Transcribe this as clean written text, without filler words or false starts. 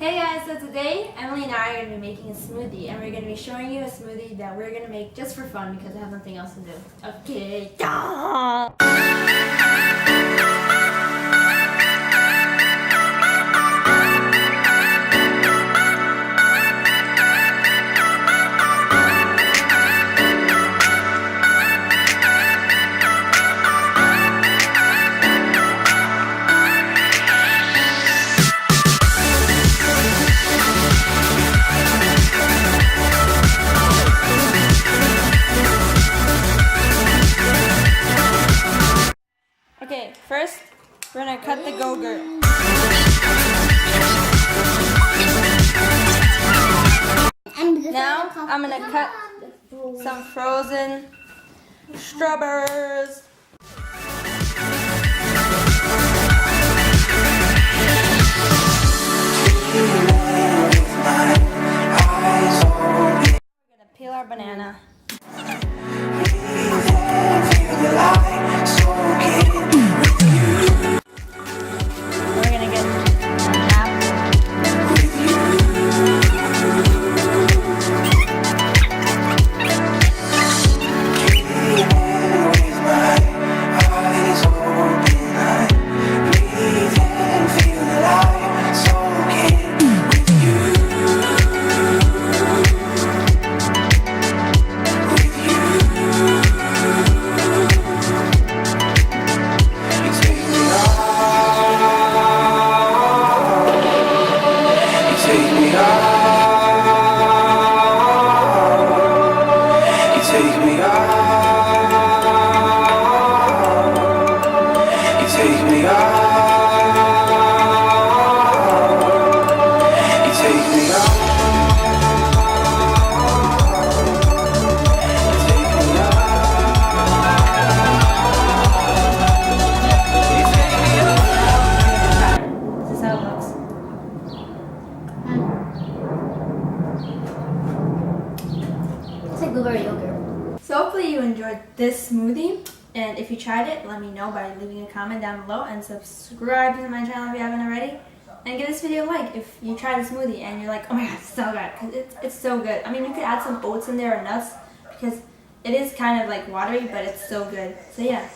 Hey guys, so today Emily and I are going to be making a smoothie, and we're going to be showing you a smoothie that we're going to make just for fun because I have nothing else to do. Okay. Okay, first we're gonna cut the go-gurt. Now I'm gonna cut some frozen strawberries. We're gonna peel our banana. Blueberry yogurt. So hopefully you enjoyed this smoothie, and if you tried it, let me know by leaving a comment down below and subscribe to my channel if you haven't already, and give this video a like if you try the smoothie and you're like, oh my god, it's so good, because it's so good. I mean, you could add some oats in there or nuts because it is kind of like watery, but it's so good. So yeah.